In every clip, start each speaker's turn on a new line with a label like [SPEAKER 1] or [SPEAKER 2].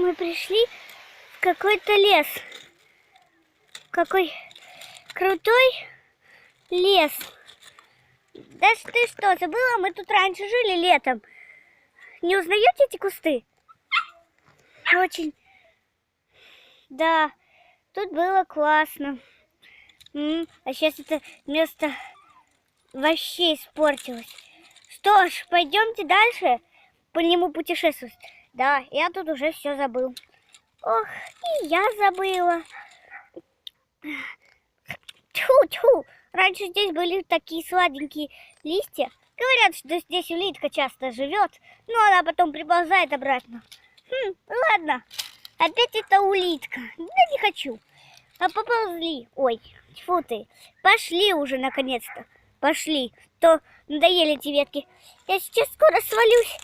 [SPEAKER 1] мы пришли в какой-то лес. Какой крутой лес. Да ты что, забыла? Мы тут раньше жили летом. Не узнаете эти кусты? Очень. Да, тут было классно. А сейчас это место вообще испортилось. Что ж, пойдемте дальше по нему путешествовать. Да, я тут уже все забыл. Ох, и я забыла. Тьфу-тьфу. Раньше здесь были такие сладенькие листья. Говорят, что здесь улитка часто живет, но она потом приползает обратно. Ладно, опять это улитка. Да не хочу. А поползли. Ой, тьфу ты. Пошли уже наконец-то. Пошли. То надоели эти ветки. Я сейчас скоро свалюсь.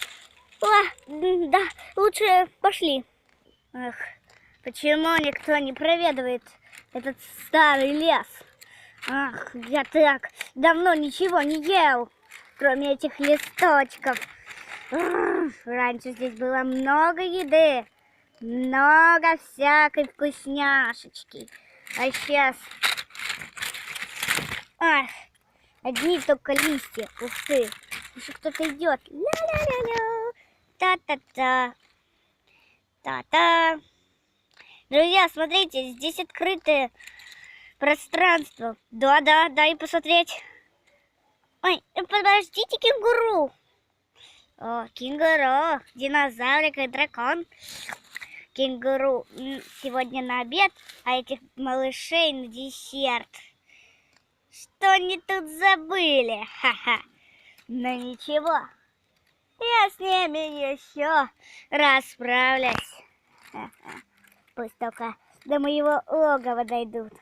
[SPEAKER 1] Да, лучше пошли. Эх, почему никто не проведывает этот старый лес? Ах, я так давно ничего не ел, кроме этих листочков. Раньше здесь было много еды, много всякой вкусняшечки. А сейчас... Ах, одни только листья, кусты. Еще кто-то идет. Ля-ля-ля-ля. Та-та-та. Та-та. Друзья, смотрите, здесь открытое пространство. Да, дай посмотреть. Ой, подождите, кенгуру. О, кенгуру, динозаврик и дракон. Кенгуру сегодня на обед, а этих малышей на десерт. Что они тут забыли? Ха-ха. Но ничего, я с ними еще расправлюсь. Ха-ха. Пусть только до моего логова дойдут.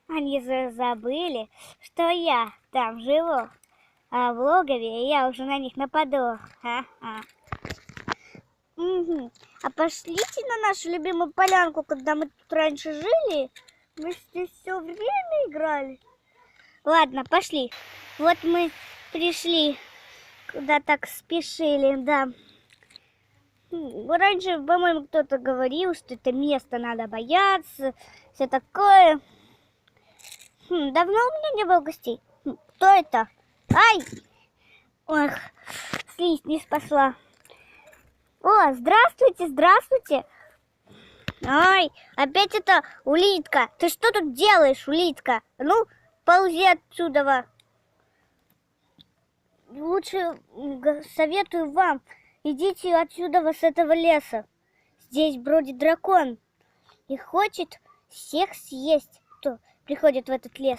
[SPEAKER 1] Они же забыли, что я там живу. А в логове я уже на них нападу. Ха-ха. А пошлите на нашу любимую полянку, когда мы тут раньше жили. Мы здесь все время играли. Ладно, пошли. Вот мы пришли, куда так спешили, да. Раньше, по-моему, кто-то говорил, что это место надо бояться, все такое. Давно у меня не было гостей. Кто это? Ай! Ох, слизь не спасла. О, здравствуйте, здравствуйте. Ай, опять это улитка. Ты что тут делаешь, улитка? Ну, ползи отсюда. Лучше советую вам, идите отсюда, с этого леса. Здесь бродит дракон и хочет всех съесть, кто приходит в этот лес.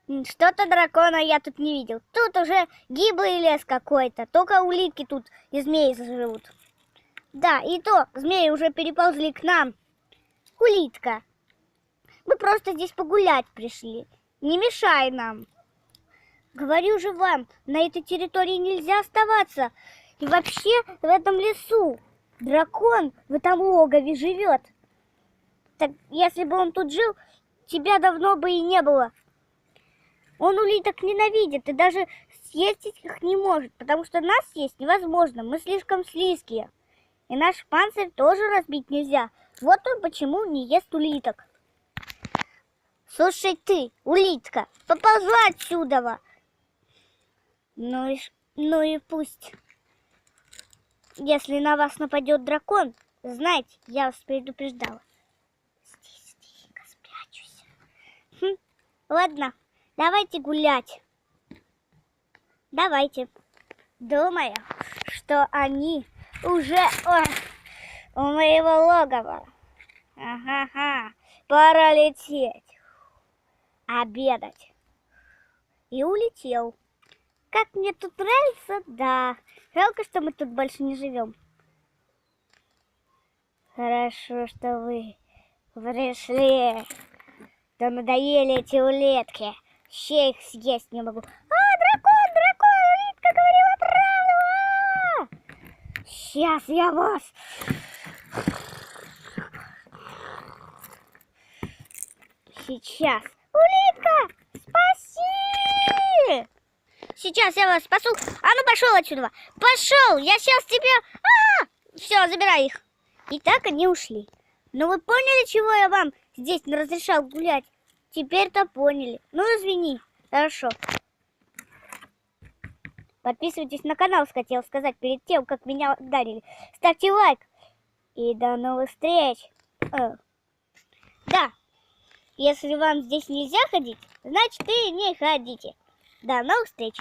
[SPEAKER 1] Что-то дракона я тут не видел. Тут уже гиблый лес какой-то. Только улитки тут и змеи живут. Да, и то змеи уже переползли к нам. Улитка, мы просто здесь погулять пришли. Не мешай нам. Говорю же вам, на этой территории нельзя оставаться. И вообще в этом лесу дракон в этом логове живет. Так если бы он тут жил, тебя давно бы и не было. Он улиток ненавидит и даже съесть их не может, потому что нас съесть невозможно, мы слишком слизкие. И наш панцирь тоже разбить нельзя. Вот он почему не ест улиток. Слушай ты, улитка, поползла отсюда. Ну и пусть. Если на вас нападет дракон, знайте, я вас предупреждала. Здесь тихо спрячусь. Ладно, давайте гулять. Давайте. Думаю, что они уже у моего логова. Ага, пора лететь. Обедать. И улетел. Как мне тут нравится, да. Жалко, что мы тут больше не живем. Хорошо, что вы пришли. Да надоели эти улитки. Вообще их съесть не могу. Дракон, улитка говорила правду. Сейчас я вас... Сейчас. Улитка, спаси! Сейчас я вас спасу. А ну пошел отсюда. Пошел, я сейчас тебя... Все, забирай их. И так они ушли. Ну вы поняли, чего я вам здесь не разрешал гулять? Теперь-то поняли. Ну извини. Хорошо. Подписывайтесь на канал, хотел сказать перед тем, как меня ударили. Ставьте лайк. И до новых встреч. Да, если вам здесь нельзя ходить, значит и не ходите. До новых встреч.